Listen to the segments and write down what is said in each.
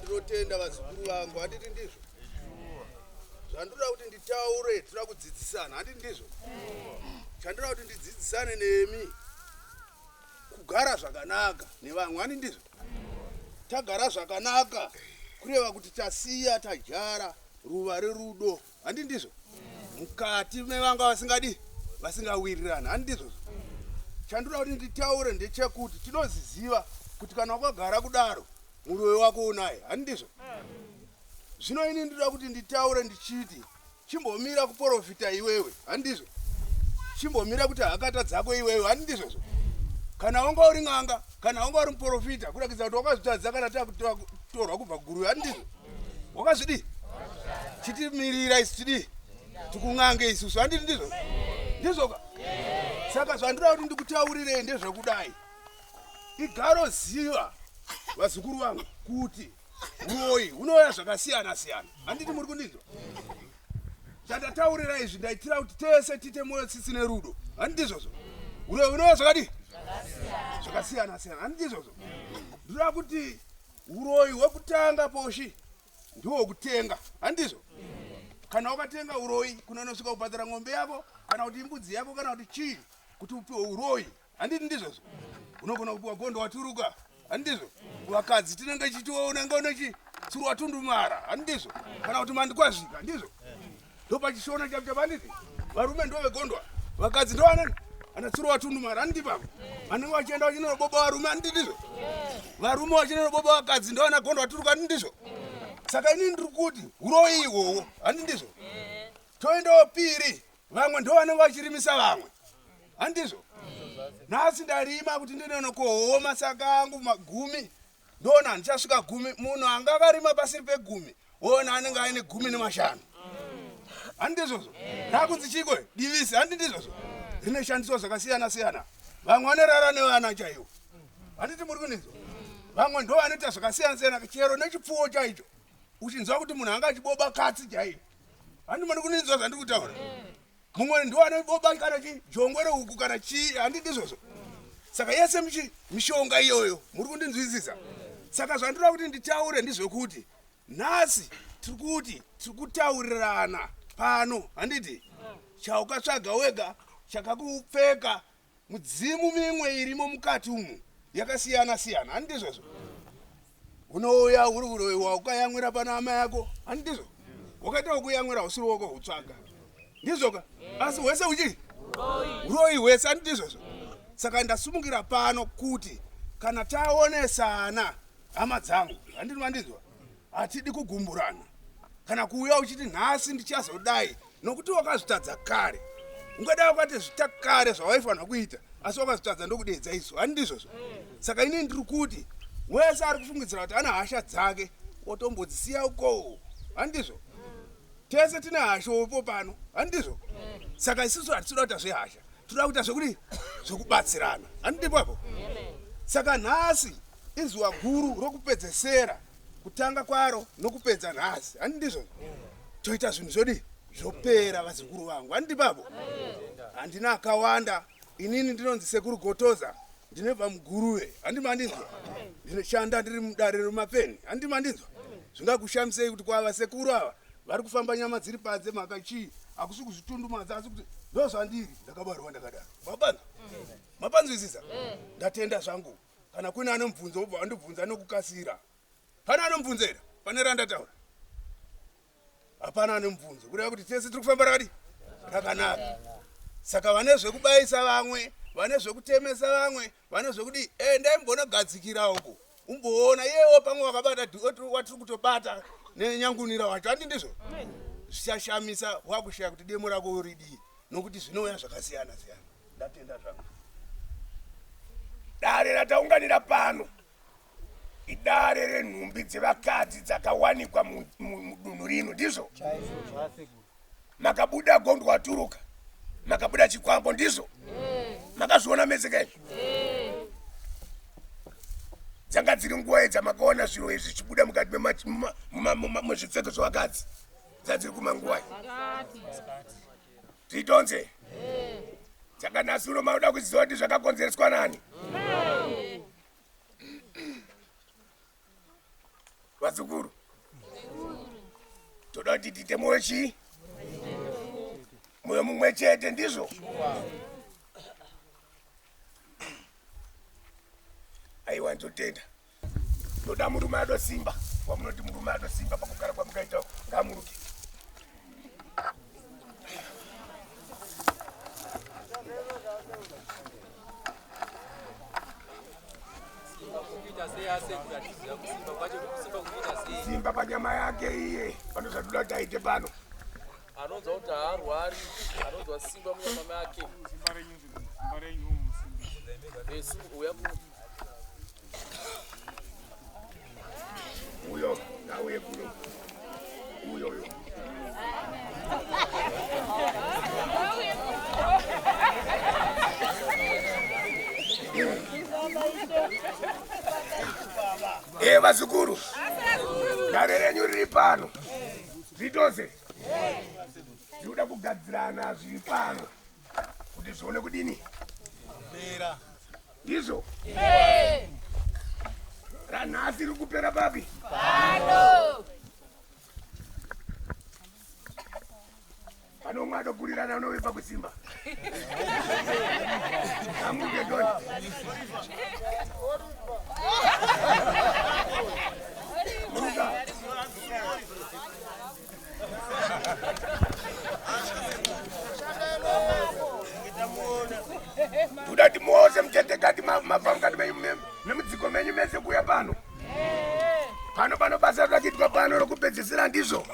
Ndinotenda vazukuru vangu, handiti ndizvo? Zvandoda kuti nditaure, toda kudzidzisana, handiti ndizvo? Chandoda kuti ndidzidzisane nemi kugara zvakanaka nevamwe, handiti ndizvo? Tagara zvakanaka kureva kuti tasiya tajara ruva rerudo, handiti ndizvo? Mukati mevanga vasingadi vasingawirirana, handiti ndizvo? Chandoda kuti nditaure ndechekuti tinoziziva kuti kana wakagara kudaro muroyo wako unaye, handizvo? Zvino ini ndoda kuti nditaure ndichiti chimbomira kuprofita iwewe, handizvo? Chimbomira kuti hakata dzako iwewe, handizvo? Kana wanga uri ng'anga, kana wanga uri muprofita, kurakidza kuti wakazvitadza kana takutorwa kubva guru, handizvo? Wakazvidi? Chitimirira isi tidi tikung'ange isusu, handiti ndizvo? Ndizvoka? Saka zvandoda kuti ndikutaurire ndezvekudai. Igaro ziva vazukuru vangu kuti uroyi hunouya zvakasiyana siyana, handiti muri kundinzwa? Chandataurira izvi ndaitira kuti tese tite moyo tsitsi nerudo, handiti izvozvo? Uroyi hunouya zvakadi zvakasiyana siyana, handiti izvozvo? Ndoda kuti uroyi hwekutanga poshi ndiwo kutenga, handizvo? Kana wakatenga uroyi kunonosvika kubhadhara ng'ombe yako kana kuti imbudzi yako kana kuti chii kuti upiwe uroyi, handiti ndizvozvo? Unogona kupiwa gondo waturuka, handizvo? Vakadzi tinenge chitiwo unenge unechitsurwa tundumara, handizvo? Kana kuti mandikwazvika, handizvo? Ndopachishona chapo handiti? Varume ndo vegondwa, vakadzi ndo anatsurwa tundumara, handiti papo? Vanenge vachienda vachinoroboba varume, handiti ndizvo? Varume vachinoroboba vakadzi ndo vanagondwa waturuka, handiti ndizvo? Saka ini ndiri kuti uroyi ihwohwo, handiti ndizvo? Toendawo piri, vamwe ndo vanenge vachirimisa vamwe, handizvo? Nhasi ndarima kuti ndinoona kuhoma saka angu magumi, ndona ndichasvika 10. Munhu anga akarima pasiri pe10 ona anenge aine 15, handiti izvozvo? Ndakunzi chiko divisi, handiti izvozvo? Rinoshandiswa zvakasiyana siyana. Vamwe vanorara nevana chaivo, handiti muri kunizwa? Vamwe ndo vanoita zvakasiyana siyana chero nechipfuwo chaicho, uchinzwa kuti munhu anga achiboba katsi chaiyo, handiti muri kunizwa zvandiri kutaura? Mumwe ndo anoboba kana jongwe rehuku kana chii, handiti izvozvo? Saka yese mishonga iyoyo muri kundinzwisisa? Saka zvandoda kuti nditaure ndizvekuti nhasi tiri kutaurirana pano, handiti? Chaukatsvaga wega chakakupfeka mudzimu mimwe irimo mukati umu yakasiyana siyana, handiti izvozvo? Unouya uri uroyi waukayamwira pana amai yako, handiti izvo? Wakaita wokuyamwira usiri woko hutsvaga, ndizvoka? Asi hwese uchi uroyi hwese, handiti izvozvo? Saka ndasumukira pano kuti kana taonesana hama dzangu, handiti mandinzwa? Hatidi kugumburana, kana kuuya uchiti nhasi ndichazodai nokuti wakazvitadza kare. Ungadai ukati zvita kare zvawaifanira kuita asi wakazvitadza ndokudedza isu, handizvozvo? Saka ini ndiri kuti wese ari kufungidzira kuti ana hasha dzake otombodzisiya uko, handizvo? Tese tine hasha upo pano, handizvo? Saka isusu hatitoda kuita zvehasha, toda kuita zvekuti zvokubatsirana, handipopo? Saka nhasi izuva guru rokupedzesera kutanga kwaro nokupedza nhasi, handizvo? Toita zvinhu zvodi zvopera vazukuru vangu, handipapo? Handina akawanda, inini ndinonzi Sekuru Gotoza, ndinobva muGuruve, handimandinzwa? Ndinoshanda ndiri mudare remapeni, handimandinzwa? Zvingakushamisei kuti kwava sekuru ava vari kufamba nyama dziri panze mhaka chii? Hakusi kuzvitundumadza asi kuti ndozvandiri ndakabarwa ndakadaro. Mapanzwisisa? Ndatenda zvangu. Kana kuna anomubvunza obva andibvunza nokukasira. Pana anomubvunza here? Pane randataura? Hapana anomubvunza. Kureva kuti tese tiri kufamba rakadi? Rakanaka. Saka vane zvekubayisa vamwe, vane zvekutemesa vamwe, vane zvekudi endai mumbonogadzikira uko. Umboona yewo pamwe wakabata watiri kutobata nenyangunira wacho, handi ndizvo? Zvichashamisa wakushaya kuti demo rako ridii nokuti zvinouya zvakasiyana siyana. Ndatenda zvangu. Dare rataunganira pano idare renhumbi dzevakadzi dzakawanikwa mudunhu rino, ndizvo? Makabuda gondwa turuka, makabuda chikwambo, ndizvo? Makazviona mese kaizvo? Dzanga dziri nguva dzamakaona zviro izvi zvichibuda mukati mezvipfeko zvevakadzi dzadziri kumanguva titonze dzakanasuro mauda kuziva kuti zvakakonzereswa nani? Vazukuru, toda kuti tiite moyo chii? Moyo mumwe chete, ndizvo? Aiwa, ndotenda. Toda murume adosimba. Wamunoti murume adosimba pakugara kwamukaita ngamuruke. Simba panyama yake iye panozvatoda kuti aite pano. Anonzwa kuti haarwari, anonzwa simba munyama yake. Uyo nauye kuno. Uyo. Vazukuru, dare renyu riri pano. Zvitose zvinoda kugadzirana zviri pano kuti zvione kudini? Izvo ranhasi riri kupera papi? Pano umwe atokurirana unovepa kusimba. Amuke doni. Muruka. Tudati muose mchete kati mabva mukati nemudziko menyu mese kuya pano. Pano basa rakitwa pano rokupedzesera, ndizvo?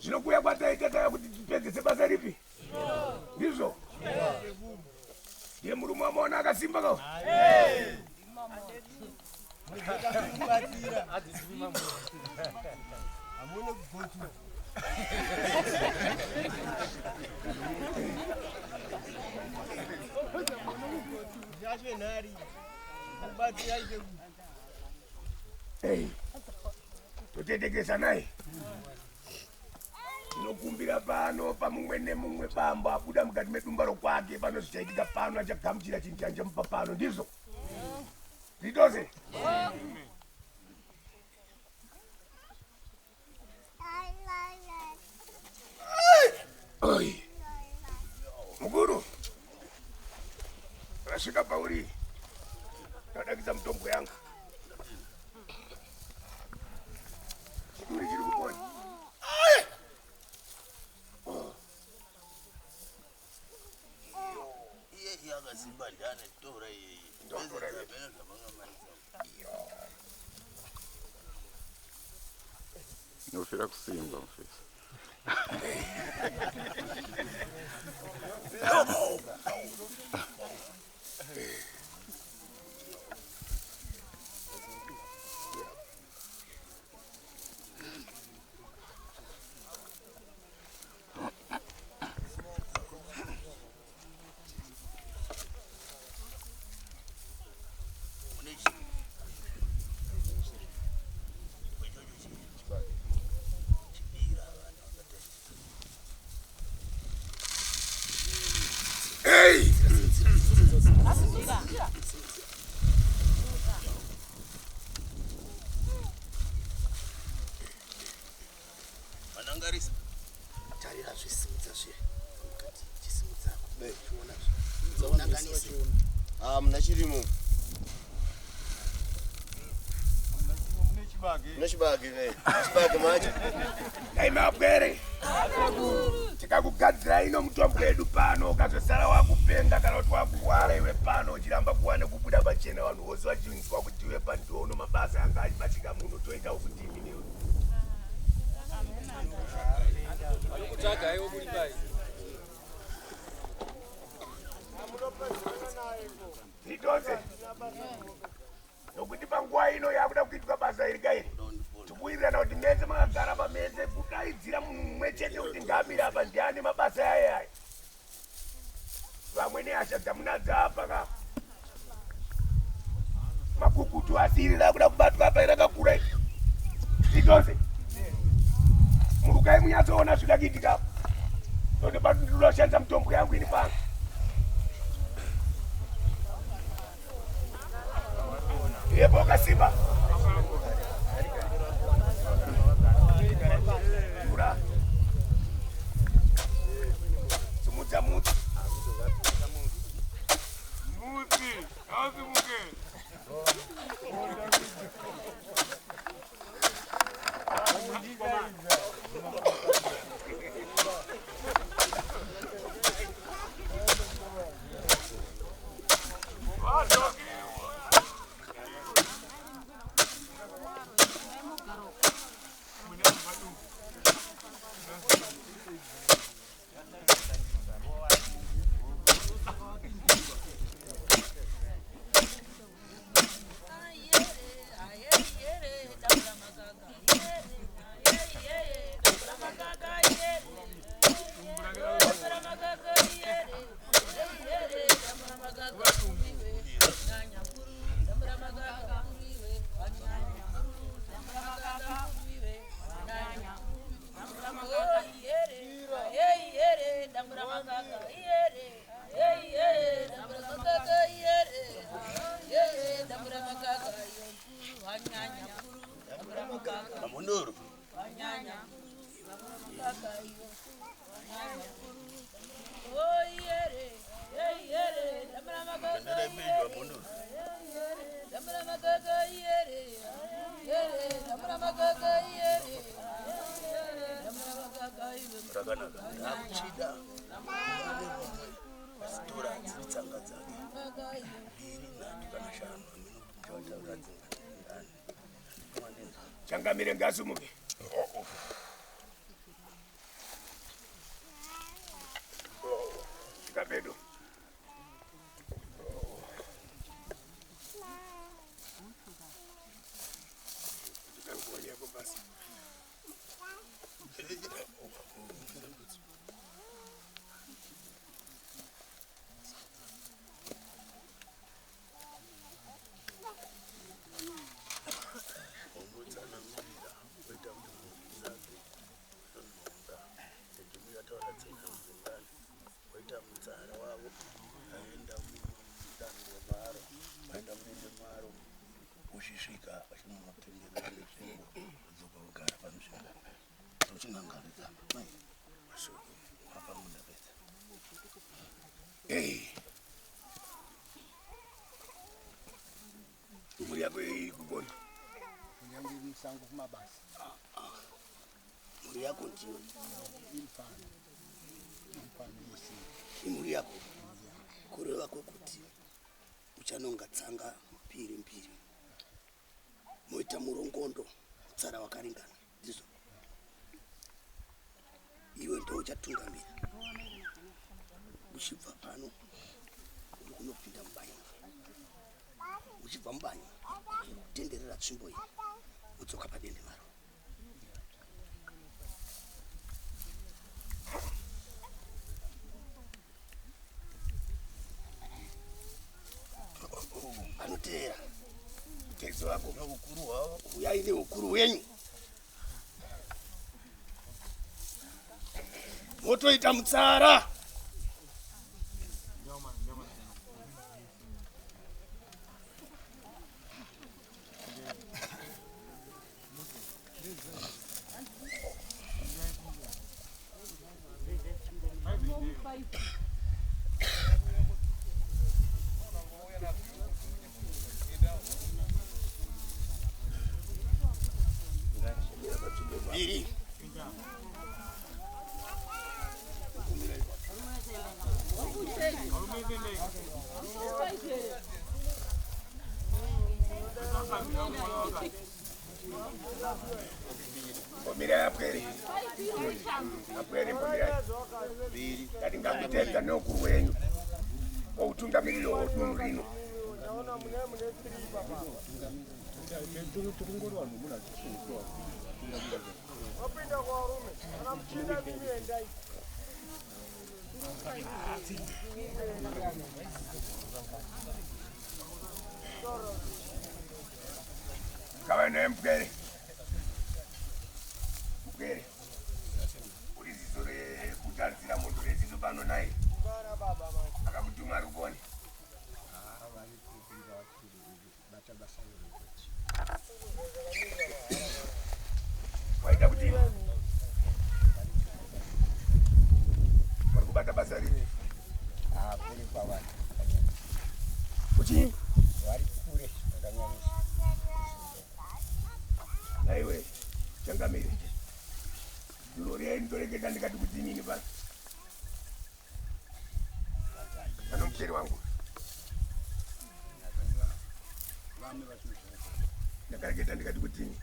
Zvinokuya kwataita taya kuti tipedzese basa ripi? Ndizvo? Ndiye murume wamaona akasimba kawo? Totetekesa naye. Tinokumbira pano pamumwe nemumwe bambo abuda mukati medumba rokwake pano zvichaitika pano achagamuchira chinhu chanjamupa pano, ndizvo? Zvitose? Mukuru, rasvika pauri ndadakisa mutombo yanga. Chiduri chiri kupona. Nofira kusimba mfisa. Hey! Manangarisa. Tarira zvisimudza zve. Mukati chisimudza. Tuona. Unanganisa. Muna chirimo. Nechibage ne. Chibage macho. Dai mabwere. Tikakugadzira ino mutombo wedu pano ukazosara wakupenga kana kuti wakurwara iwe pano uchiramba kuwana kubuda pachena vanhu vose vachiunzwa kuti iwe pandono mabasa anga achibatika muno toita ukudini newe. Kutaka iwo kuli pai. Nditose. Nokuti panguva ino yakuda kuitwa basa iri kairi. Tikuwirirana kuti mese makagara pamese kudaidzira mumwe chete kuti ngamira apa ndiani mabasa aya aya. Vamwe nehasha dzamunadzo apa ka. Makukutu asiri rakuda kubatwa apa irakakura iyi. Nditose. Murukai munyatsoona zvidakiitika apa. Ndoda bado ndinoda kushandisa mutombo yangu ini pano. Yepo kasimba. Mura. Sumudza muti. Muti, hausi muke. Mundur. Changamire ngasumuke. Kabedo. Ngoja hapo basi. Ushisvika achimutenderera nechimbo dzoka kugara pamusoro uchingangaridza mai masoro apa munda pedza Muri yako ikugona. Munyange musango kumabasa. muri yako ndiyo Imfana yesi. imuri yako kureva kwekuti uchanonga tsanga mbiri moita murongondo tsara wakaringana ndizvo uchatungamira uchibva pano uri kunopinda mubanyu uchibva mubanyu tenderera tsvimbo iyi udzoka padende maro anoteera tezo wako ukuru hwavo uyai neukuru wenyu motoita mutsara Biri. Mira aperi. Aperi mira. Biri. Kati ngakutenda nokuru wenyu. Outungamiriro odungu rino. Wapinda kwa warume, anamchinda mimi endai. Kawa na mpere. Mpere. Ulizizore kutarisira muntu lezizo pano naye. Bana baba mama. Akakutuma rukoni. Waita kuti warikubata basa ripi? Kuri kwavanhu Kuti? vari kure zvakanyanyisa. Naiwe changamire. Ndori yaindoreketa ndikati kuti nini basi. Pano mcheri wangu. Ndakareketa ndikati kuti nini.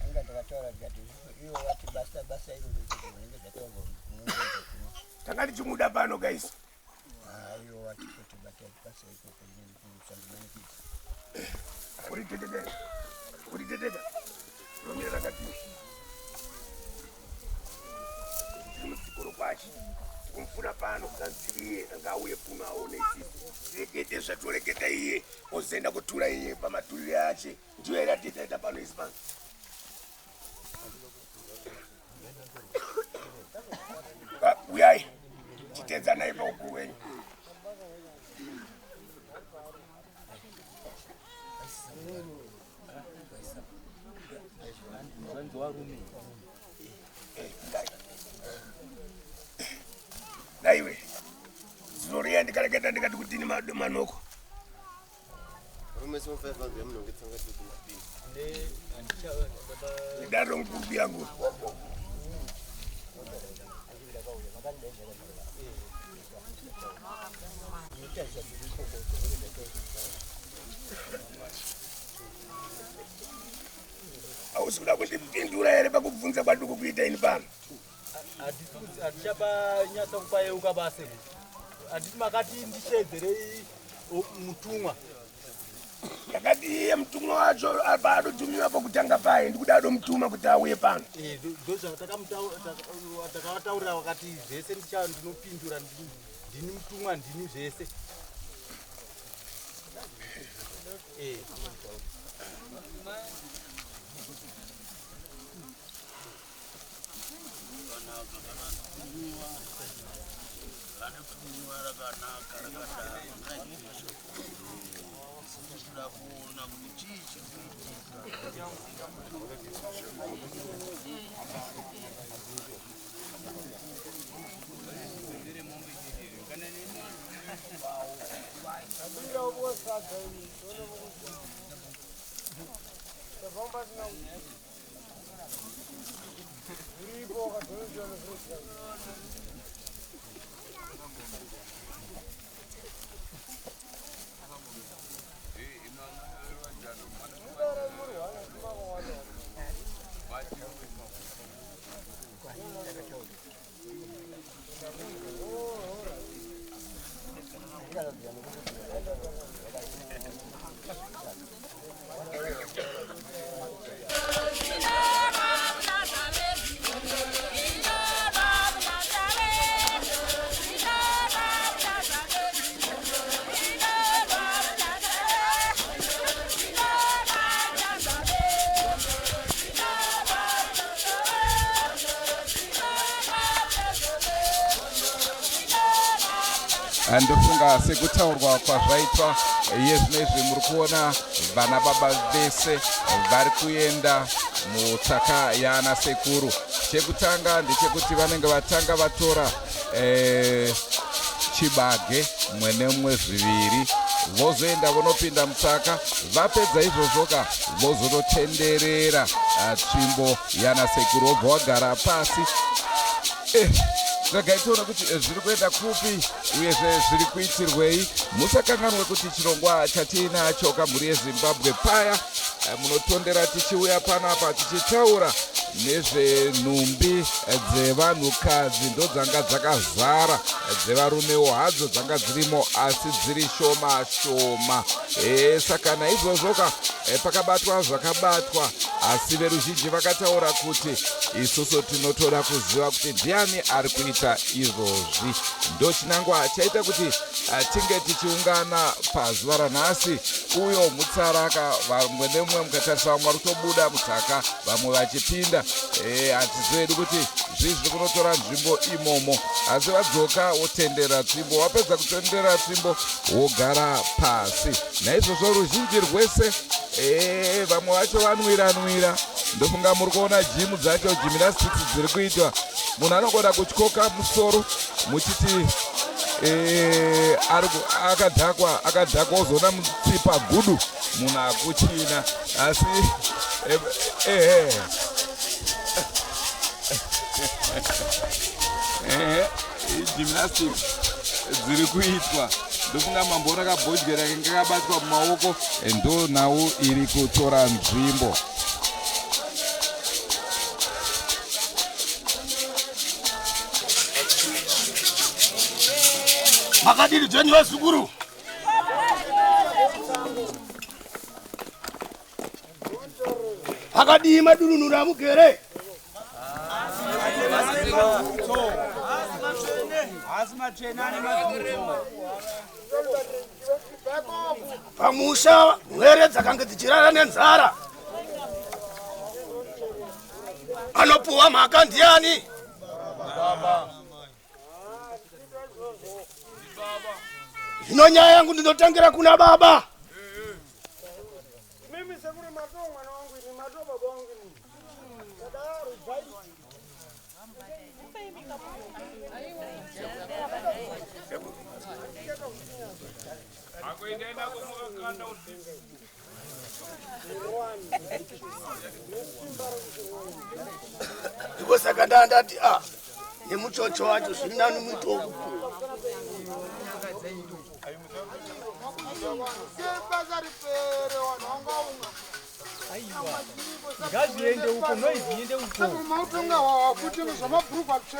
Anga ndakataura ndikati iwo vati basa iro rinenge ndataurwa Takati chimuda pano guys. iwo vati kuti basa ikoko sandinanikidza. Uri teteta. Romira rakati. Musikoro kwachi. Kumfuna pano kanziye ngauye kuno aone isisi. Rekete zvatoreketa iye ozenda kutura iye pamaturire ache. Ndiyo era teteta pano isipano. Uyai. Chitenza naye paukuru wenyu. Naiwe. Zinoria ndikareketa ndikati kutini manoko. Rume so 500 mnongetsanga kuti mapini. Ndaro ngubi yangu. Ausikuda kundipindura ere pakubvunza kwaduku kuita ini pano. Atichapa nyatsa kupayeuka basi. Atiti makati ndishedzerei mutumwa. Yakati iye mutumwa wacho abadotumiwa pakutanga paye ndikudado mutuma kuti auye pano. Takavataurira wakati zvese ndinopindura ndini mutumwa ndini zvese. Abinda ubo sadza ini, dole buku. Tafamba zina uripo kadonjo na fruta. Ndara muri wana kuma kwa wale. ndofunga sekutaurwa kwazvaitwa yezvinezvi muri kuona vana baba vese vari kuenda mutsaka yaana sekuru. Chekutanga ndechekuti vanenge vatanga vatora chibage mumwe nemumwe zviviri, vozoenda vonopinda mutsaka. Vapedza izvozvoka vozonotenderera tsvimbo yaana sekuru, vobva vagara pasi. Regai tiona kuti zviri kuenda kupi uyezve zviri kuitirwei. Musakanganwe kuti chirongwa chatinacho kamhuri yeZimbabwe paya munotondera tichiuya panapa tichitaura nezvenhumbi dzevanhukadzi ndo dzanga dzakazara, dzevarumewo hadzo dzanga dzirimo asi dziri shoma shoma. Saka naizvozvoka pakabatwa zvakabatwa, asi veruzhinji vakataura kuti isusu tinotoda kuziva kuti ndiani ari kuita izvozvi. Ndo chinangwa chaita kuti tinge tichiungana pazuva ranhasi. Uyo mutsaraka, vamwe nemumwe mukatarisa vamwe vari kutobuda mutsaka, vamwe vachipinda. Hatizoedi kuti zvizvi kunotora nzvimbo imomo, asi vadzoka wotendera tsvimbo, wapedza kutendera tsvimbo wogara pasi. Naizvozvo ruzhinji rwese vamwe vacho vanwira. Ndofunga muri kuona jimu dzacho, gymnastics dziri kuitwa. Munhu anogona kutyoka musoro muchiti akadhakwa ozoona mutsipa gudu munhu akuchina, asi gymnastics dziri kuitwa. Ndofunga mamboona kabhodhera kenge kabatwa mumaoko, ndo nhau iri kutora nzvimbo. Makadiri dzeni wezukuru. Akadii madurunura mugere. Pamusha mwere dzakanga dzichirara nenzara. Anopuwa mhaka ndiani? Zvino nyaya yangu ndinotangira kuna baba. Mimi sekuri mato mwana wangu ni mato baba wangu ni. Sadaru bai. Akuendena kumukanda usiku. Iko sakanda ndati nemuchocho wacho zvinani mutoku. Ngaziende uko, noiziende uko. Mautonga wakuti zvamabhuruku atsve.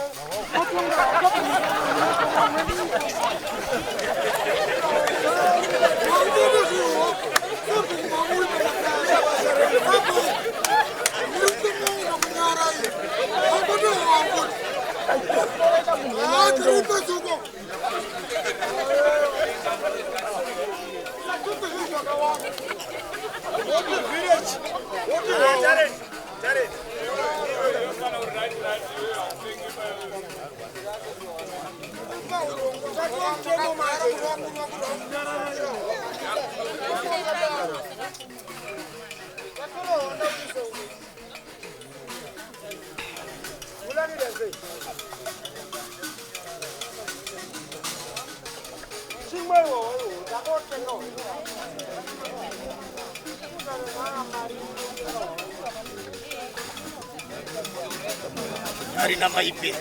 Harina maipe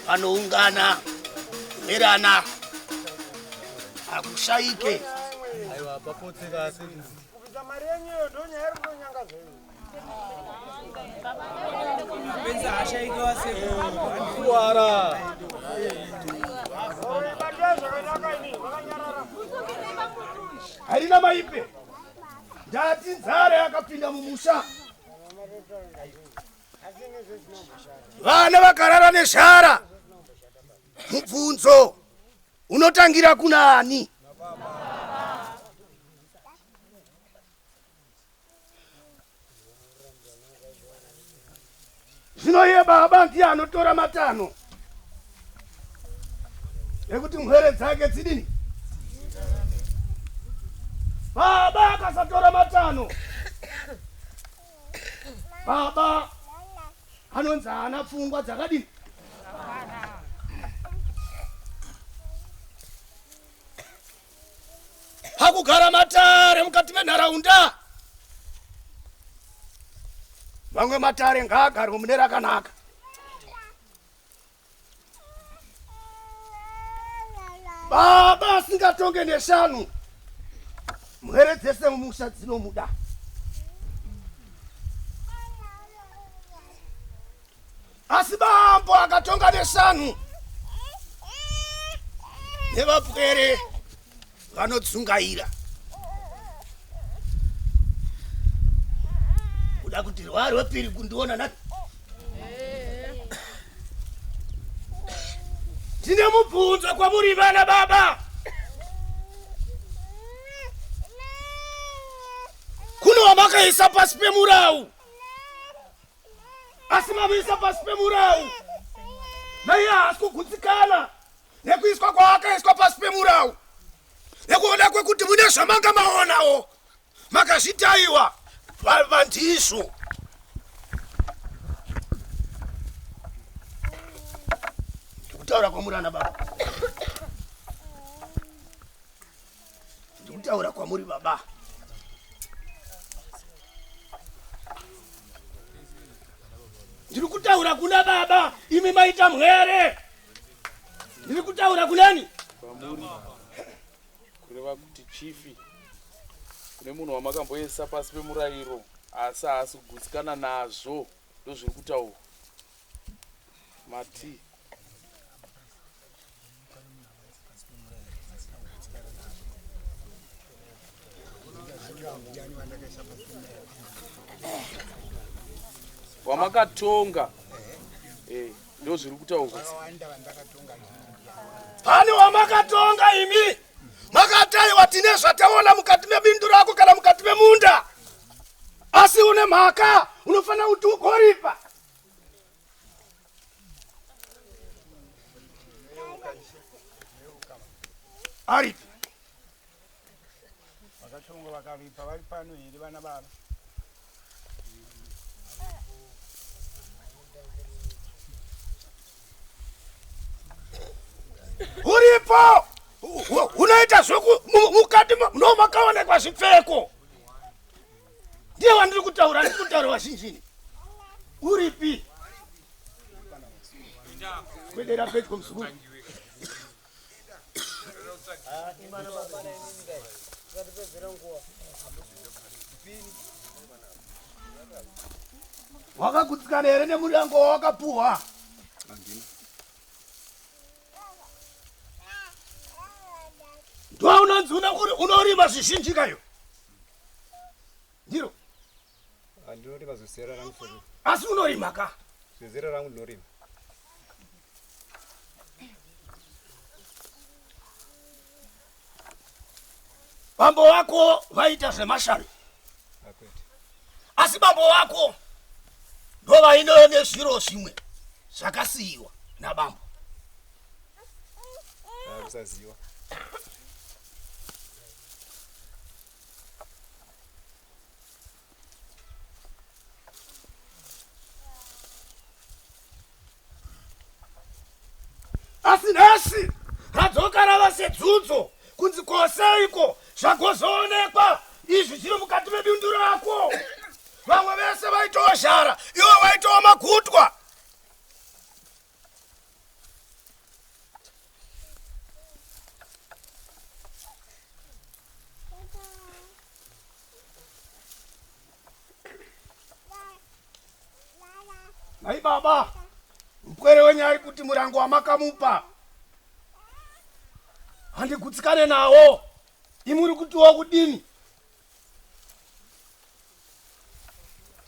anoungana merana akushaike. Aiwa papotseka asi Mari yenyewe ndo nyaya iri kutonyanga zvenyu. Benza hashaike wasekuru. kuwara. Harina maipe ndati nzara yakapinda mumusha. Vana vakarara neshara. Mubvunzo unotangira kuna ani? Zvino iye baba ndiye anotora matano. yekuti mhere dzake dzidini. Baba akasatora matano, baba anonzi haana pfungwa dzakadini. Hakugara matare mukati menharaunda. Mamwe matare ngaagarwe mune rakanaka. Baba asingatonge neshanu, mhere dzese mumusha dzinomuda. Asi bambo akatonga neshanu, nevapwere vanodzungaira kuda kuti rwari wepiri kundiona nani. Ndine mubvunzo kwamuri vana baba. Kuno wamakaisa pasi pemurau, asi mamuisa pasi pemurau naiye haasi kugutsikana nekuiswa kwaakaiswa pasi pemurau, nekuona kwekuti mune zvamanga maonawo makazvitayiwa vandizvo. Ndikutaura kwamuri ana baba, ndikutaura kwamuri baba. Ndiri kutaura kuna baba, imi maita mhere. Ndiri kutaura kunani? Kwamuri. Kureva kuti chifi kune munhu wamakamboisa pasi pemurayiro asi haasi kugutsikana nazvo, ndozviri kutaura. Mati wamakatonga, ndozviri kutaura. Pane wamakatonga imi, makatayiwa tine zvataona mukati mebindu rako kana mukati memunda, asi une mhaka unofana kuti ugoripa. Aripi vakatonga vakaripa vari pano here vana baba? uripo unoita zvoku mukati no makaonekwa zvipfeko. Ndiye wandiri kutaura, ndiri kutaura wazhinjini. Uripi? Kwedera pedyo mzukuru. Wakagutsikana here nemurango wawakapuhwa? Ndiwa unonzi unorima zvizhinji kayo? Ndiro? Ndinorima zvezera rangu sori. Asi unorima ka? Zvezera rangu ndinorima. Bambo wako vaita zvemashanu. Asi bambo wako ndo vaino nezviro zvimwe zvakasiyiwa nabambo. Akusaziwa. Asi nhasi radzoka rava sedzudzo kunzi koseiko zvagozoonekwa izvi zviri mukati mebindu rako. Vamwe vese vaitowa zhara, iwo vaitowa magutwa. Nai baba, mpwere wenyari kuti murango wamakamupa handigutsikane nawo, imuri kutiwa kudini?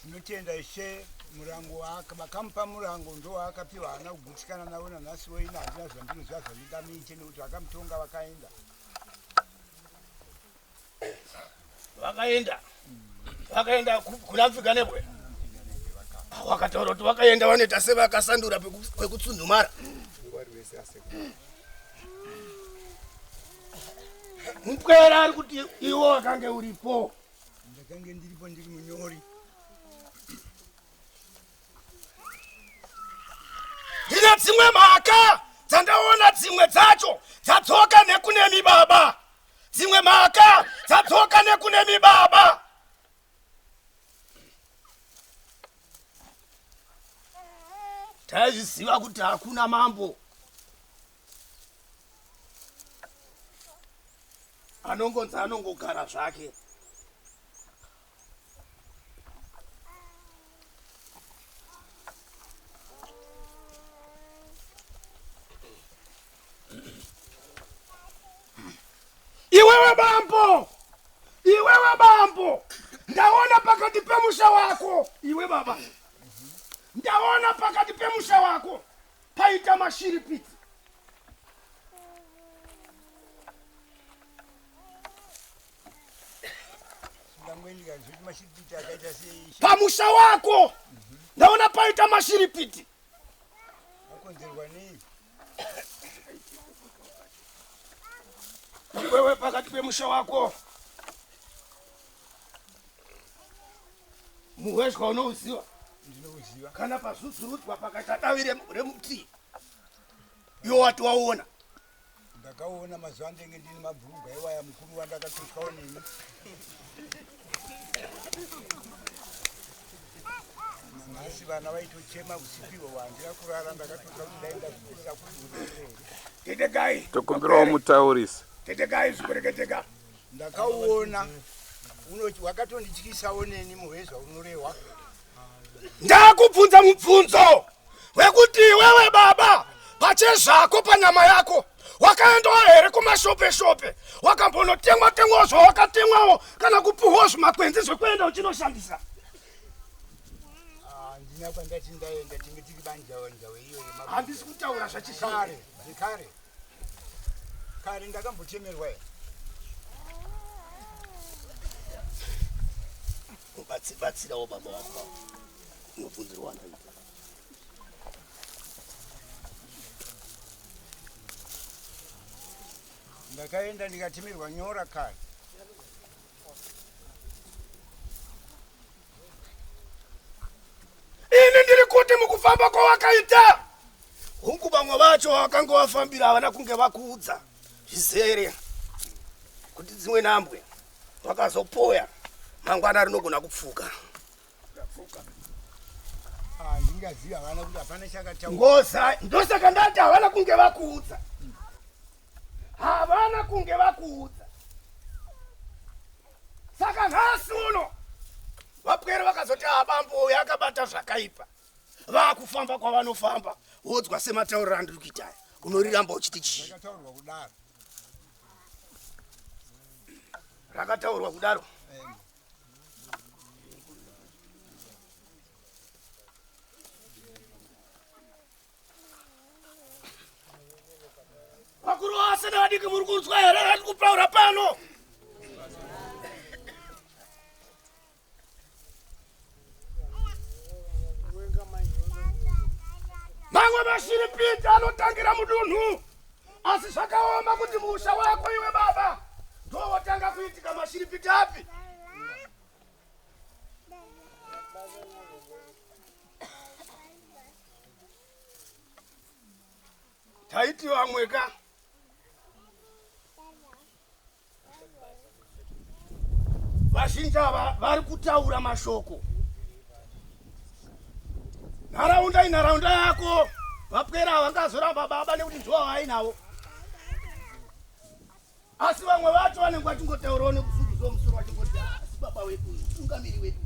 Tinotenda ishe murango vakamupa murango ndo wakapiwa hana kugutsikana nawo nanhasi woina handina zvandinozva zvandingamiite nekuti vakamutonga vakaenda. Vakaenda kuna Mfikanebwe. Wakataura kuti vakaenda vanoita sevakasandura kwekutsunhumara. Mupwera ari kuti iwo wakange uripo. Ndakange ndiripo ndiri munyori. Ndine dzimwe mhaka dzandaona dzimwe dzacho dzadzoka nekune mibaba. Dzimwe mhaka dzadzoka nekune mibaba. Taizviziva kuti hakuna mambo anongonzi anongogara zvake. Iwewe bambo, ndaona pakati pemusha wako, iwe baba. Ndaona pakati pemusha wako paita mashiripiti. Pamusha wako ndaona paita mashiripiti. Akonzerwa nei? Wewe pakati pemusha wako muhwezwa unouziva? Ndinouziva. Kana pazvudzurudzwa pakaita davi remuti iwo wati waona? Ndakaona mazuva ndenge ndine mabhurugwa ewaya mukuru wandakatoswawo neni. Nhasi vana vaitochema usiku ihwo handina kurara ndakatoka kuti dai ndazvipisa kuti Tetekai. Tokumbirawo mutaurisi. Tetekai zvikureketeka. Ndakaona wakatondityisawo neni muhwezwa unorehwa. Ndakubvunza mubvunzo wekuti wewe baba pachezvako panyama yako wakaendawo here kumashope wakambonotemwa zvawakatemwawo kana kupuhwa zvimakwenzi zvekuenda uchinoshandisa? Handina kwandati ndaenda tinge tiri banjawanjawe iyo yema. Handisi kutaura zvachizvare. Kare ndakambotemerwa here. Batsirawo baba wako unobvunzirwa ndaita. Ndakaenda ndikatemerwa nyora kare. Ini ndiri kuti mukufamba kwawakaita hungu vamwe vacho vakanga vafambira havana kunge vakuudza zvizere kuti dzimwe nhambwe vakazopoya mangwana rinogona kupfuka. Ndingaziva havana kuti hapana chakataura. Ngoza ndosaka ndati havana kunge vakuudza. Havana kunge vakuudza. Saka nhasi uno vapwere vakazoti abambo yakabata zvakaipa. Vakufamba kwavanofamba wodzwa sematauriro andiri kuita unoriramba uchiti chii? Rakataurwa kudaro. Rakataurwa kudaro. Vakuru vose nevadiki muri kunzwa here rati kupaura pano? Mamwe mashiripiti anotangira mudunhu, asi zvakaoma kuti musha wako iwe baba ndowotanga kuitika mashiripiti api? Taiti vamweka vazhinji ava vari kutaura mashoko. Nharaunda yako vapwera havangazoramba baba nekuti ndiwo vainavo, asi vamwe vacho vanenge vachingotaurawo nekuzungudzwa musoro vachingoti asi baba wedu tungamiri wedu.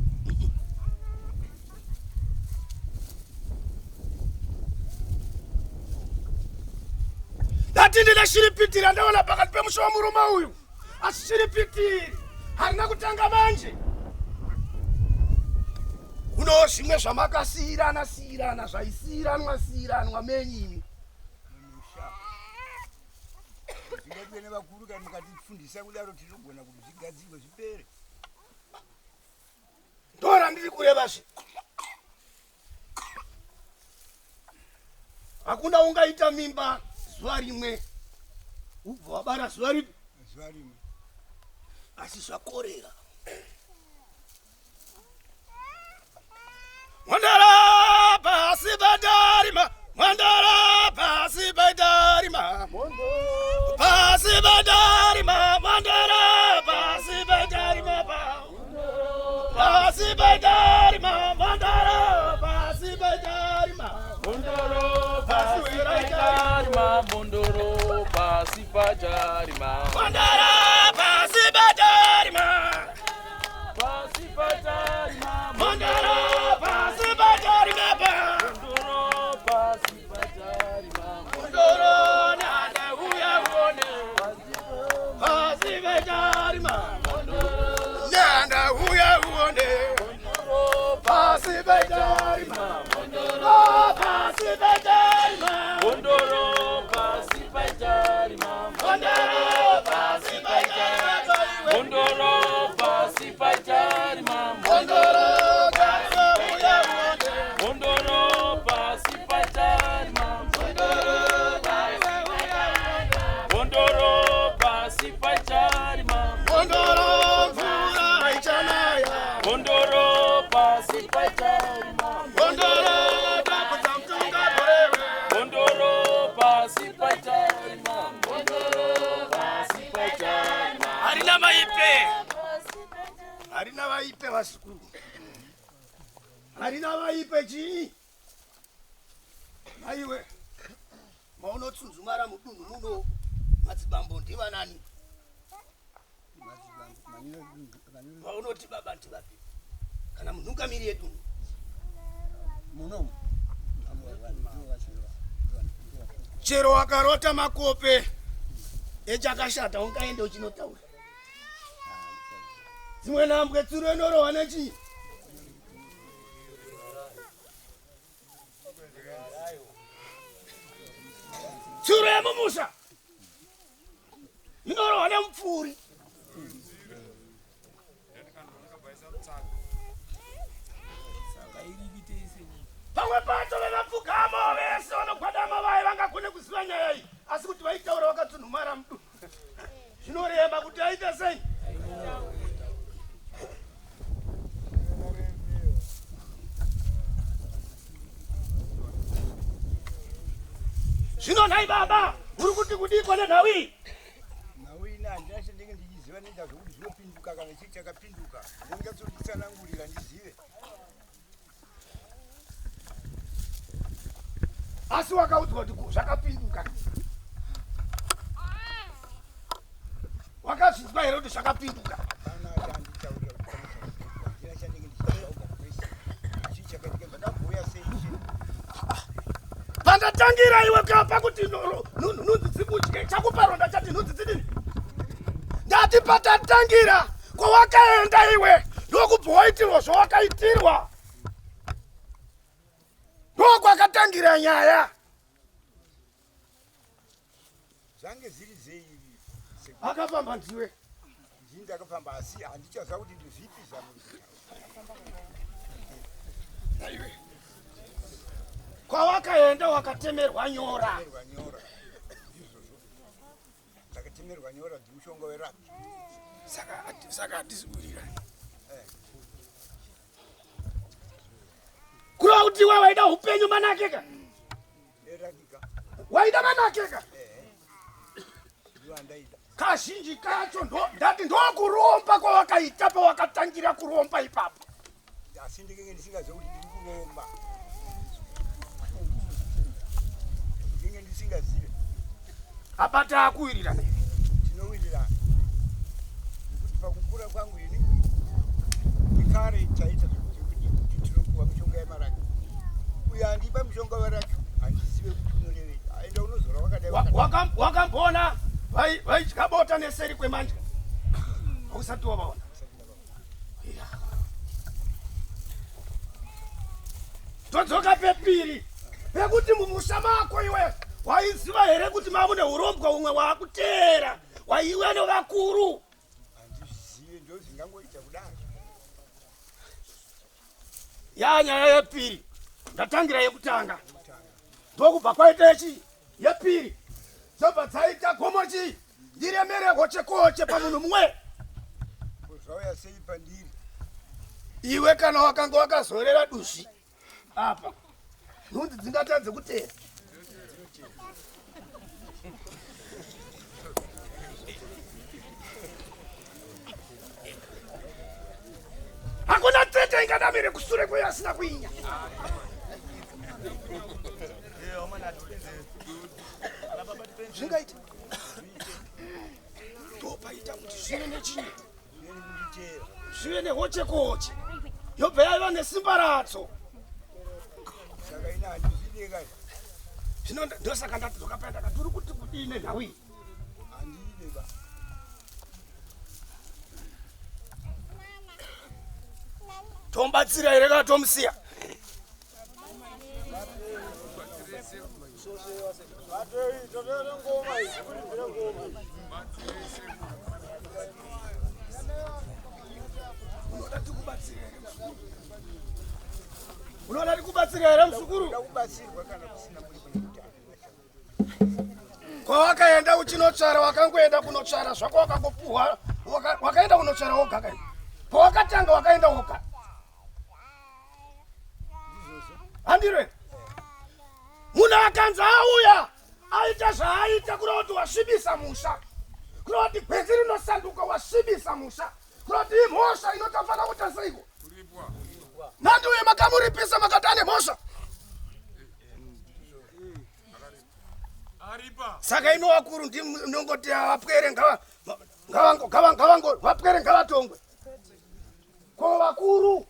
Ndati ndine shiripiti randaona pakati pemusha wamurume uyu, asi shiripiti harina kutanga manje. Kuno zvimwe zvamakasiyirana zvaisiyiranwa menyini. Ndingatwe nevakuru kana mukatifundisa kudaro tinogona kuti zvigadzirwe zvipere. Ndora ndiri kureva zve. Hakuna ungaita mimba zuva rimwe ubva wabara zuva ripi? Zuva rimwe. asi zvakorera. Mandara pasi patarima, mandara pasi patarima, pasi patarima, mandara pasi patarima, pasi patarima, mandara pasi patarima, Mondoro pasi pajarima, mondoro pasi pajarima, mandara pasi patarima, pasi pajarima, mandara pasi patarima, mondoro pasi pajarima, mondoro nana uya uone, pasi patarima, nana uya uone, pasi patarima, pasi patarima, mondoro pasi pajarima, mandara pasi patarima, mondoro pasi pajarima, mondoro nana uya uone, mondoro pasi pajarima, mondoro pasi pajarima, mondoro mvura haichanaya, mondoro pasi pajarima, mondoro takuta mtunga bwewe, mondoro pasi pajarima, mondoro pasi pajarima, harina maipe, harina vaipe vasikuru, harina vaipe chii. Aiwe maunotsunzumara mudunhu muno madzibambo ndivanani? Maunoti baba ndivapi kana munhungamiri yedu chero wakarota makope echakashata ungaende uchinotaura dzimwe nhambwe tsuro inorohwa nechii? tsuro yemumusha inorohwa nemupfuri. Pamwe pacho vevapfugamo vese vanogwadama vaye vangakone kuziva nyaya iyi, asi kuti vaitaura vakatsunhumara mudu zvinoreva kuti aite sei? Zvino nhai baba, uri kuti kudikwa nenhau iyi? Nhau iyi handina chandinge ndichiziva nenda zvokuti zvinopinduka kana chii chakapinduka. Ndingatsanangurira ndizive. Asi wakaudzwa kuti zvakapinduka. Wakazvizwa here kuti zvakapinduka? Kana handitaurira kuti handina chandinge ndichiziva kwese. Chii chakaita zvakabhuya sei? Pandatangira iwe kapa kuti nhunzi dzikudye chakupa ronda chati nhunzi dzidini? Ndati patatangira kwawakaenda iwe ndokubva waitirwa zvawakaitirwa. Ndokwakatangira nyaya. Zvange zviri zei? Akafamba ndiwe. Ndini ndakafamba asi handichaziva kuti ndizvipi zvamuri. Naiwe. Kwawakaenda wakatemerwa nyora. Ndakatemerwa nyora ndimushonga werapi. Saka hatizibudira. Kureva kuti iwe waida upenyu manakeka? Erakika. Waida manakeka? Ndiwo andaida. Kazhinji kacho ndati ndokuromba kwawakaita pawakatangira kuromba ipapo. Asi ndinenge ndisingazivi kuti ndiri kuromba. Ndinenge ndisingazive. Abata akuwirira nene. Ndinowirirana. Nekuti pakukura kwangu ini ikare chaita kuti ndinopuwa mishonga yemaraki. Uyo handipa mishonga weraki handizive kuti unorevei. Aenda unozora wakadai Wakambona vaidya bota neseri kwemanja? Hausati wavaona? Todzoka pepiri pekuti mumusha mako iwe waiziva here kuti mavune urombwa umwe waakuteera waiwe nevakuru? handizvizive ndozvingangoita kudaro. Yanyaya yepiri. Ndatangira yekutanga. Ndokubva kwaita chii? Yepiri. Dzobva dzaita gomo chii? Ndiremererwa chekoche pamunhu mumwe. zvauya sei pandiri iwe kana wakanga wakazorera dushi apa nhunzi dzingatadze kutera hakuna tete ingadamire kusure kweyo asina kuinya zvingaita topaita kuti zvive nechinyi zvive nehochekoche yobva yaiva nesimba ratso saka ina handizvideka zvino ndosaka ndati zvakapaenda katuri kuti kudine nhau iyi handideka tombatsira here kana tomusiya unoda tikubatsira here musukuru kwawakaenda uchinotsvara wakangoenda kunotsvara zvako wakangopuhwa wakaenda kunotsvara woga kai pawakatanga wakaenda woga handire munhu akanzi auya aita zvaaita kuda kuti wasvibisa musha kuda kuti gwenzi rinosanduka wasvibisa musha kuda kuti imhosva inotafana kuita seiko nandiuye makamuripisa makatane mhosva saka ino wakuru ndinongoti vapwere vapwere ngavatongwe ko vakuru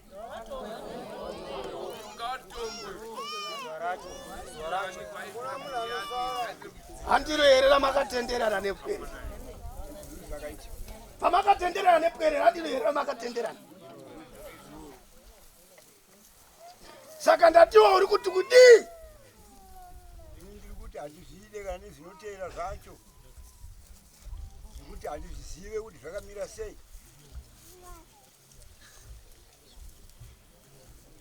handiro here ramakatenderana nepwere pamakatenderana nepwere handiro here ramakatenderana saka ndatiwa uri kuti kudii ini ndiri kuti handizvideka nezvinotera zvacho zvekuti handizvizive kuti zvakamira sei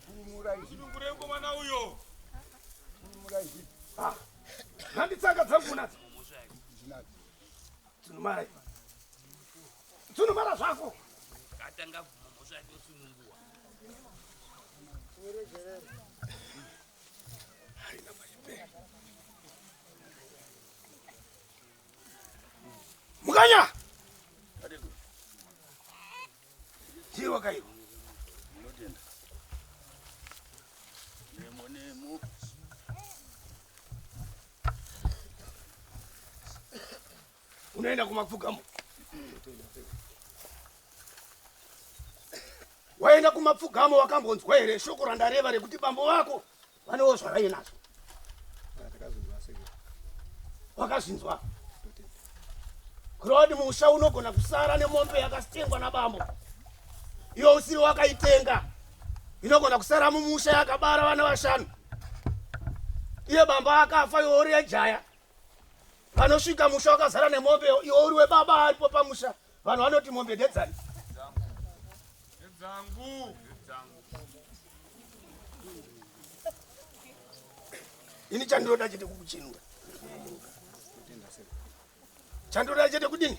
kurumuraiziurengomana uyo kurumuraizi handitsanga dzangu nadzo dzinomara dzinomara zvako katanga mhosvayosununguwa haina maipera mukanya tiwa kaiwa unotenda nemo unoenda kumapfugamo waenda kumapfugamo wakambonzwa here shoko randareva rekuti bambo vako vanewo zvavainazvo wakazvinzwa kurodi musha unogona kusara nemombe yakasitengwa nabambo iwo usiri wakaitenga inogona kusara mumusha yakabara vana 5 iye bamba akafa iwo uri yejaya vanosvika musha wakazara nemombe iwo uri webaba aripo pamusha vanhu vanoti mombe ndedzani ini chandiroda chete kukuchinura chandiroda chete kudini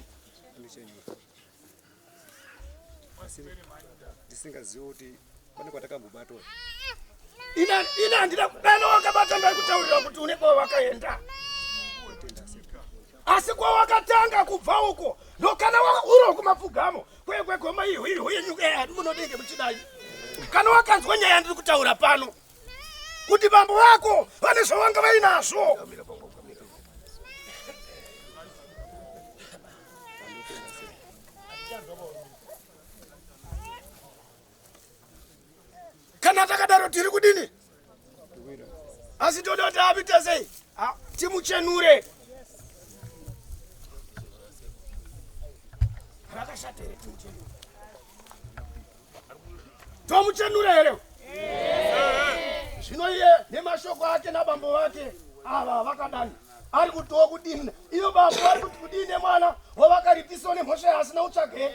ndisingazivi kuti pane kwatakambobatwa ina handida dano wakabata ndaikutaurira kuti une kwawakaenda asi kwawakatanga kubva uko ndokana uro kumapfugamo kwekwegoma ihuyenyukaunodenge muchidai kana wakanzwa nyaya ndiri kutaura pano kuti bambo vako vane zvavanga vainazvo kana takadaro tiri kudini asi toda kuti apite sei timuchenure rakashatere timuchenure tomuchenura here zvino iye nemashoko ake nabambo vake ava vakadani ari kutiwo kudini iyo bambo ari kuti kudini mwana wavakaripisawo nemhosva yasina utsvage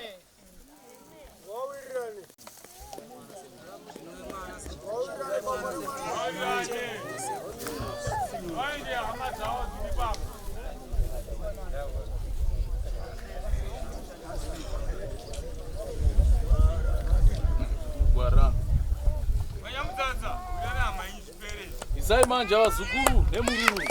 Isai manja vazukuru nemururu.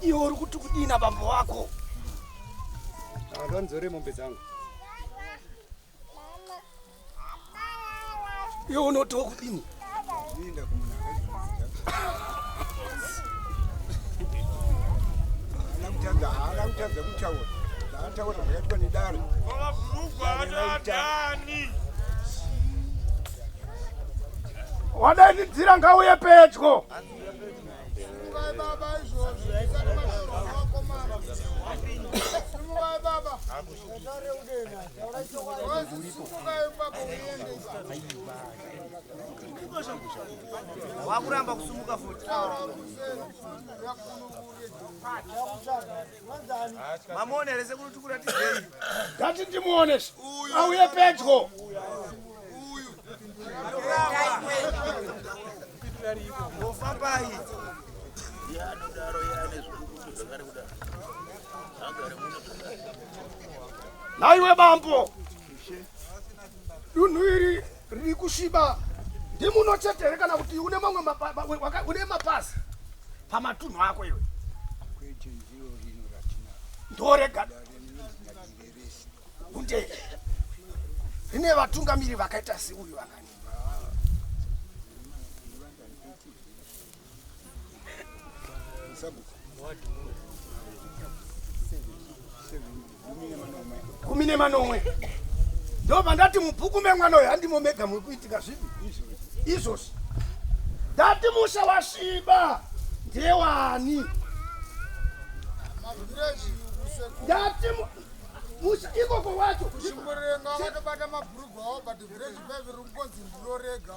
Iwe uri kuti kudina baba wako? Nzore mombe zangu. Iwe unoti wokudini? Linda kumunanga. Anamtanza kutaura. Ataura pakati panedare. Wadanidzira ngauye pedyo. Wakuramba kusumuka futi. Mamuonerese kuti tikuratidei. Ngati ndimuonese. Auye pedyo. Ufambai. Naiwe bambo. Dunhu iri riri kusviba. Ndimunochetere kana kuti une mamwe une mapasi pamatunhu ako iwe. Ndorega. Kunde. Rine vatungamiri vakaita seuyu vangani. Kumine manomwe. Ndoba ndati mubhuku memwana uyu handimomega muri kuitika zvipi izvozvi. Ndati musha wasviba ndewani. Ndati musha ikoko wacho kushimburenga wakatobata mabhurugwa awo but village baby rumkonzi ndilorega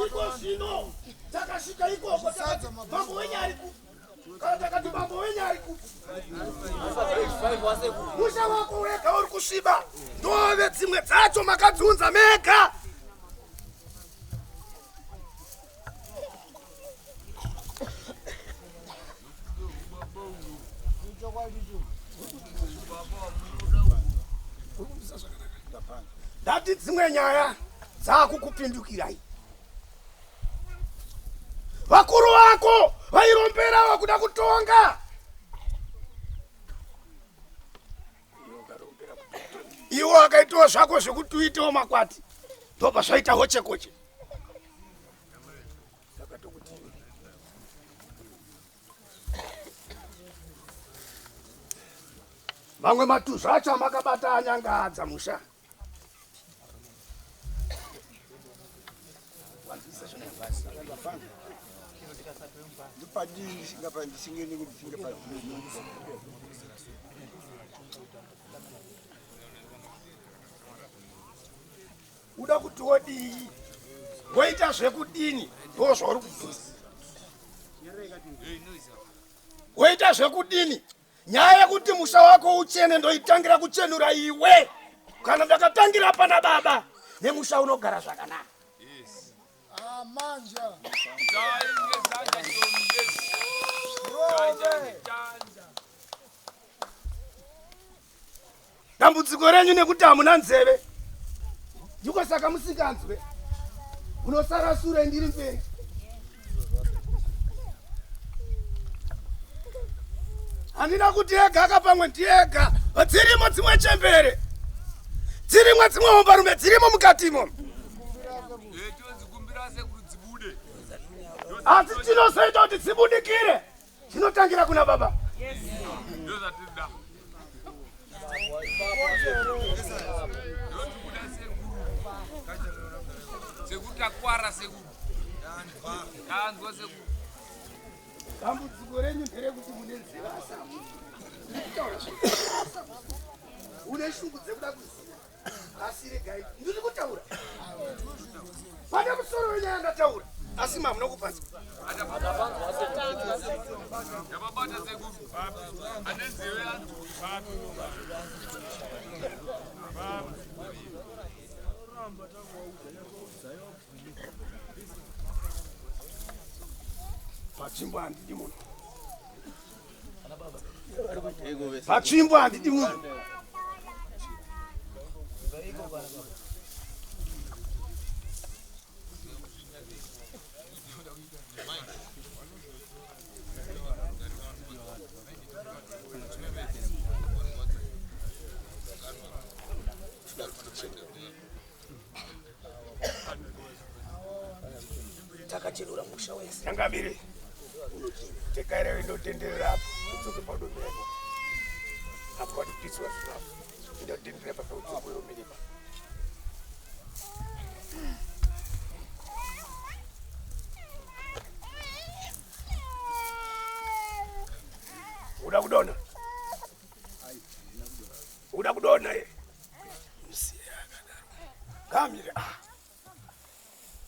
iko zvino takasvika ikoko mambo wenyari ku kana takati mambo wenyari ku musha wako wega uri kusviba ndove dzimwe dzacho makadzunza mega. Ndati dzimwe nyaya dzakukupindukirai. Vakuru vako vairombera wakuda kutonga. Iwo akaitawo zvako zvekuti uitewo makwati. Ndobva zvaita hochekoche. Mamwe matuzu acho amakabata anyangadza musha. Uda kuti wodii woita zvekudini ndozvauri kubvisa. Woita zvekudini nyaya yekuti musha wako uchene ndoitangira kuchenura iwe. Kana ndakatangira pana baba nemusha unogara zvakanaka. manja dambudziko renyu nekuti hamuna nzeve. Ndiko saka musikanzwe. Munosara sure ndiri mberi. Handina kuti ega akapamwe ndiega. Dzirimo dzimwe chembere. Dzirimo dzimwe hombarume dzirimo mukatimo. Asi chinozoita kuti dzibudikire chinotangira kuna baba. Dambudziko renyu nderekuti mune nzeve asamu. Une shungu dzekuda kuziva. Asi regai ndiri kutaura. Pane musoro wenyaya ndataura. Asima mnokupanza. Pachimbo andidi muno. Pachimbo andidi muno. Takachirura musha wese. Yangabiri. Tekaira windo tenderera hapo. Utsoke padomeko. Hapo ndipiswa zvapo. Ndo tendera pa utsoke romelipa. Uda kudona. Uda kudona ye. Kamira.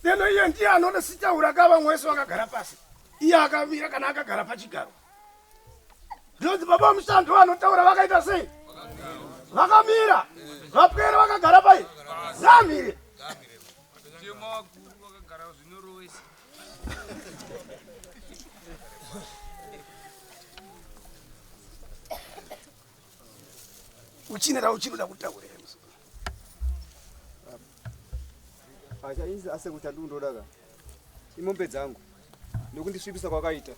Neno iye ndiye anone sitaura kava mwese wakagara pasi. Iye akamira kana akagara pachigaro. Ndonzi baba mushando anotaura vakaita sei? Vakamira. Vapwere vakagara pai. Zamire. Uchinera uchinoda kutaura. Acha izi ase kuti andundodaka. Imombe dzangu. Ndokundisvibisa kwakaita.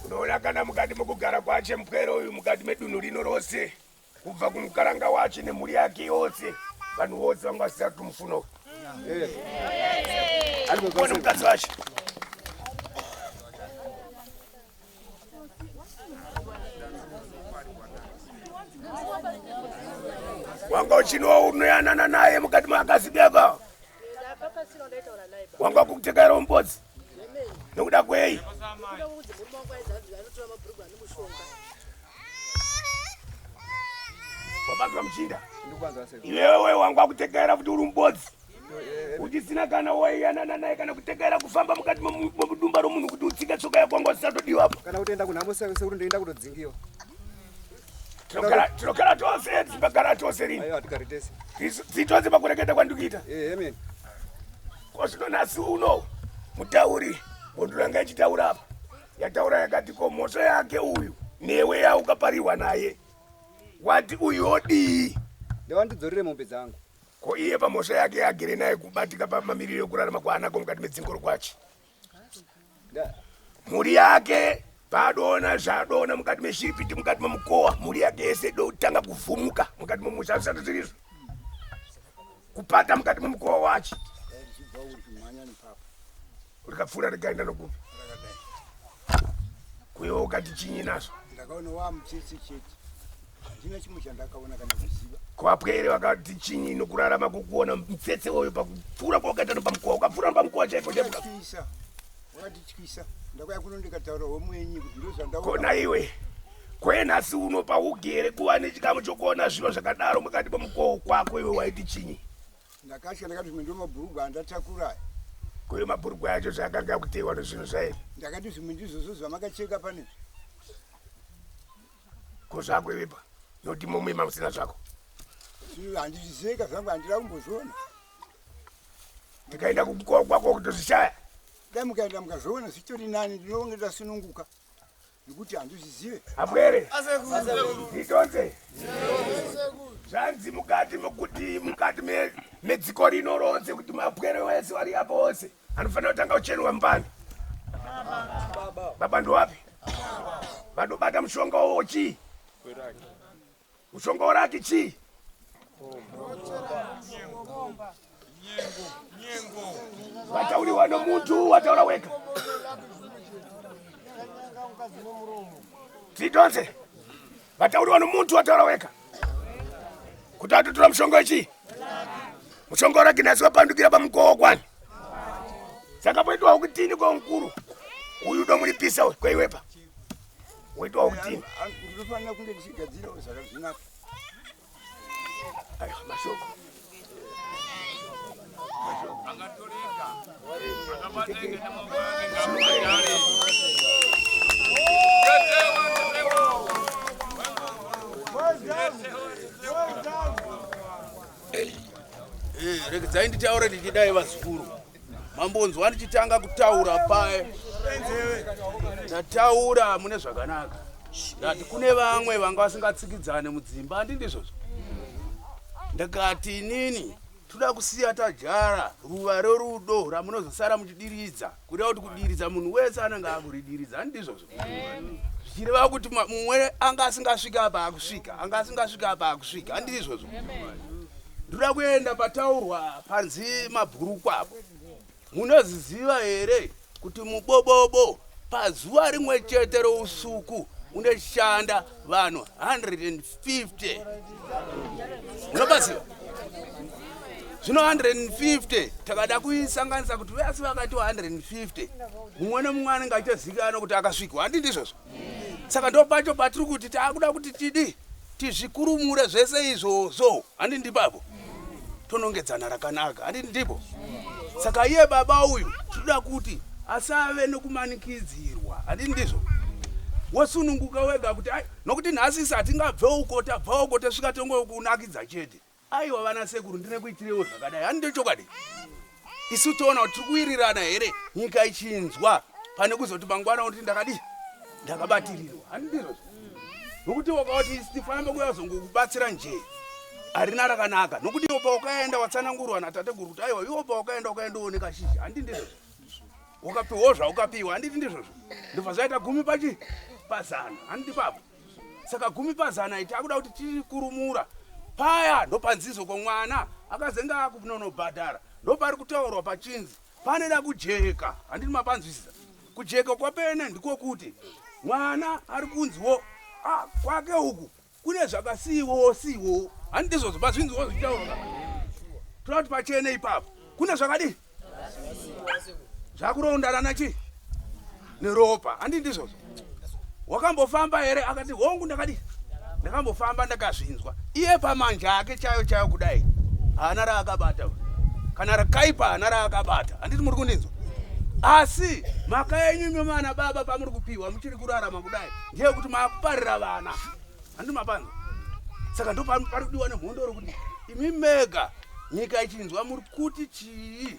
Unoona kana mukati mukugara kwache mpwero uyu mukati medunhu rino rose. Kubva kumukaranga wache nemhuri yake yose. Vanhu vose vangasiya kuti mufuno. Arikugona mukadzi wache. Wanga uchinwa unoyanana naye mukati makazibeka. Wanga kukutekera umbodzi. Nokuda kwei. Wabatwa mchinda. Iwewe wanga kutekera kuti uri umbodzi. Uchisina kana waiyanana naye kana kutekera kufamba mukati mudumba romunhu kuti utsike tsoka yako wanga usatodiwa apo. Kana kutoenda kunhamo sekuti ndoenda kutodzingiwa. Tinogara tose, timbagara tose rini. Aiwa tikaritese. Titose pakureketa kwandikuita. Amen. Kosino nasi uno mutauri bonduranga ichitaura apa. Yataura yakati ko moso yake uyu newe ya ukapariwa naye. Wati uyu odi. Ndewandidzorere mombe dzangu. Ko iye pamoso yake yagere naye kubatika pamamiriro kurarama kwanako mukati medzingoro kwache. Muri yake padona zvadona mukati meshiripiti mukati memukowa muri yake yese dotanga kuvhumuka mukati memushavisa tozirizo kupata mukati memukowa wacho urikapfuura rikaenda nokupi kuiwe ukati chinyi nazvo ndakaona wamutsetse chete ndina chimwe chandakaona kana kuziva kwapwere vakati chinyi nokurarama kukuona mutsetse woyo pakupfuura kwaukaita nopamukowa ukapfuura nopamukowa chaipo chaipo wakatityisa ndakauya kuno ndikataura womwenyi kuti ndozvandaona kona iwe kwenhasi uno paugere kuva nechikamu chokuona zviro zvakadaro mukati memukowo kwako iwe waiti chinyi ndakatya ndakati zvimwe ndo mabhurugwa andatakura kuyo mabhurugwa yacho zvakanga kutewa nezvinhu zvairi ndakati zvimwe ndizvozvo zvamakacheka pane ko zvako iwepa noti momwema musina zvako handizvizeka zvangu handira kumbozviona tikaenda kumukowa kwako kutozvishaya dai mukaenda mukazviona zvitori nani ndinonge ndasununguka nekuti handizvizive apwere itonze zvanzi mukati mekuti mukati medziko rino ronse kuti mapwere wese vari apo ose anofanira kutanga uchenwa mbani baba ndowapi vanobata mushonga wowo chii mushonga woraki chii vatauriwa nomuntu wataura wega titonze vatauriwa nomuntu wataura wega kuti atotora mushonga wechii mushonga woraki nasi wapandukira pamukowa kwani saka poitwawo kutini kwamukuru uyu domuripisa kweiwepa woitwawo kutini ndinofanira kunge ndichigadzirawo zvakazvinaka aiwa mashoko Regedzai nditaure ndichidai vazukuru. Mambonzwa ndichitanga kutaura paye. Ndataura mune zvakanaka. Ndati kune vamwe vanga vasingatsikidzane mudzimba, handindi izvozvo. Ndakati inini toda kusiya tajara ruva rerudo ramunozosara muchidiridza, kureva kuti kudiridza munhu wese anenge akuridiridza, handindi izvozvo. Zvichireva kuti mumwe anga asingasvika apa akusvika, anga asingasvika apa akusvika, handindi izvozvo. Ndoda kuenda pataurwa panzi mabhuruku apo. Munoziziva here kuti mubobobo pazuva rimwe chete rousuku unoshanda vanhu 150. Munobaziva? Zvino 150 takada kuisanganisa kuti vese vakati 150. Mumwe nemumwe anenge achizivikanwa kuti akasvikwa, handindi izvozvo. Saka ndo pacho patiri kuti taakuda kuti tizvikurumure zvese izvozvo, handindi ipapo. Tonongedzana rakanaka, handindi ndipo. Saka iye baba uyu tinoda kuti asave nekumanikidzirwa, handindi ndizvo. Wosununguka wega kuti nokuti nhasi hatingabve uko tabva uko tasvika tongokunakidza chete. Aiwa vana sekuru ndine kuitirewo zvakadai, handindi chokwadi. Isu toona kuti tiri kuwirirana here nyika ichinzwa pane kuzoti mangwana kuti ndakabatirirwa, handindi izvozvo. Nokuti wakati tifambe kuyazongokubatsira njee harina rakanaka, nokuti iwo paukaenda watsanangurwa natateguru kuti aiwa iwo paukaenda ukaendooneka shizha, handindi izvozvo. Ukapiwa zvaukapiwa, handindi ndizvozvo. Ndobva zvaita 10 pazana, handindi papo. Saka 10 pazana iti akuda kuti tikurumura. Paya ndopanzizo kwamwana akazenga akunonobhadhara, ndopari kutaurwa pachinzi paneda kujeka, handindi mapanzwisisa. Kujeka kwapene ndiko kuti mwana ari kunziwo kwake uku kune zvakasiwo, handindi izvozvo mazvinziwo zvichitaurwa. Toda kuti pachene ipapo kune zvakadii zvakurondana nachi neropa, handindi izvozvo. Wakambofamba here akati hongu ndakambofamba ndakazvinzwa. Iye pamanja ake chaiyo kudai haana raakabata, kana rakaipa haana raakabata, handiti muri kundinzwa. Asi mhaka yenyu memana baba pamuri kupiwa muchiri kurarama kudai ndiye kuti maakuparira vana, handiti mapanza. Saka ndo pari kudiwa nemhondo rokuti imi mega nyika ichinzwa muri kuti chii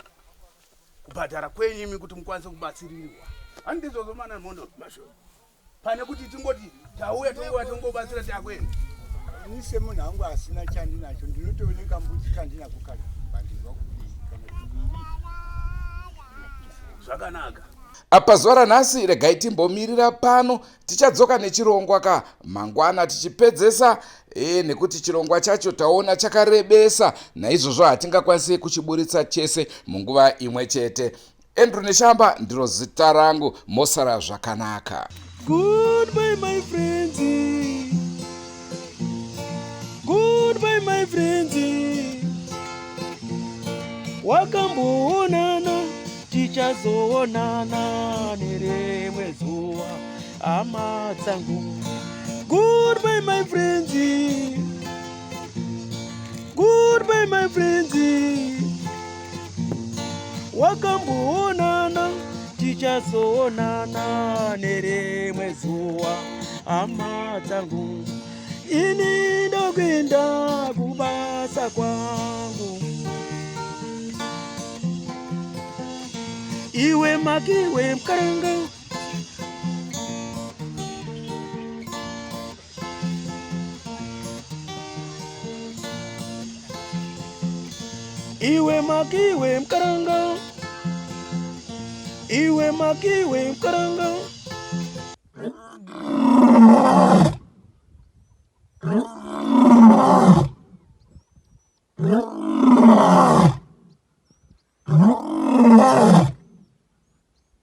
kubhadhara kwenyu imi kuti mukwanise kubatsirirwa, handiti izvozvo mana mhondo masho. Pane kuti tingoti tauya tongobatsira takwenda. Ini semunhu wangu asina chandinacho ndinotooneka mbuti kandinako kale bandinwa kudii kana tuviri. Zvakanaka. Apa zuva ranhasi regai timbomirira pano, tichadzoka nechirongwa mangwana tichipedzesa nekuti chirongwa chacho taona chakarebesa, naizvozvo hatingakwanisi kuchiburitsa chese munguva imwe chete. Andrew Neshamba ndiro zita rangu, mosara zvakanaka. Goodbye my friends, goodbye my friends, wakamboonana tichazoonana nerimwe zuva hama dzangu. Goodbye my friends, goodbye my friends, wakamboonana tichazoonana nerimwe zuva hama dzangu. Ini ndokwenda kubasa kwangu, iwe makiwe mkaranga, iwe makiwe mkaranga, iwe makiwe mkaranga.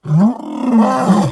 Oh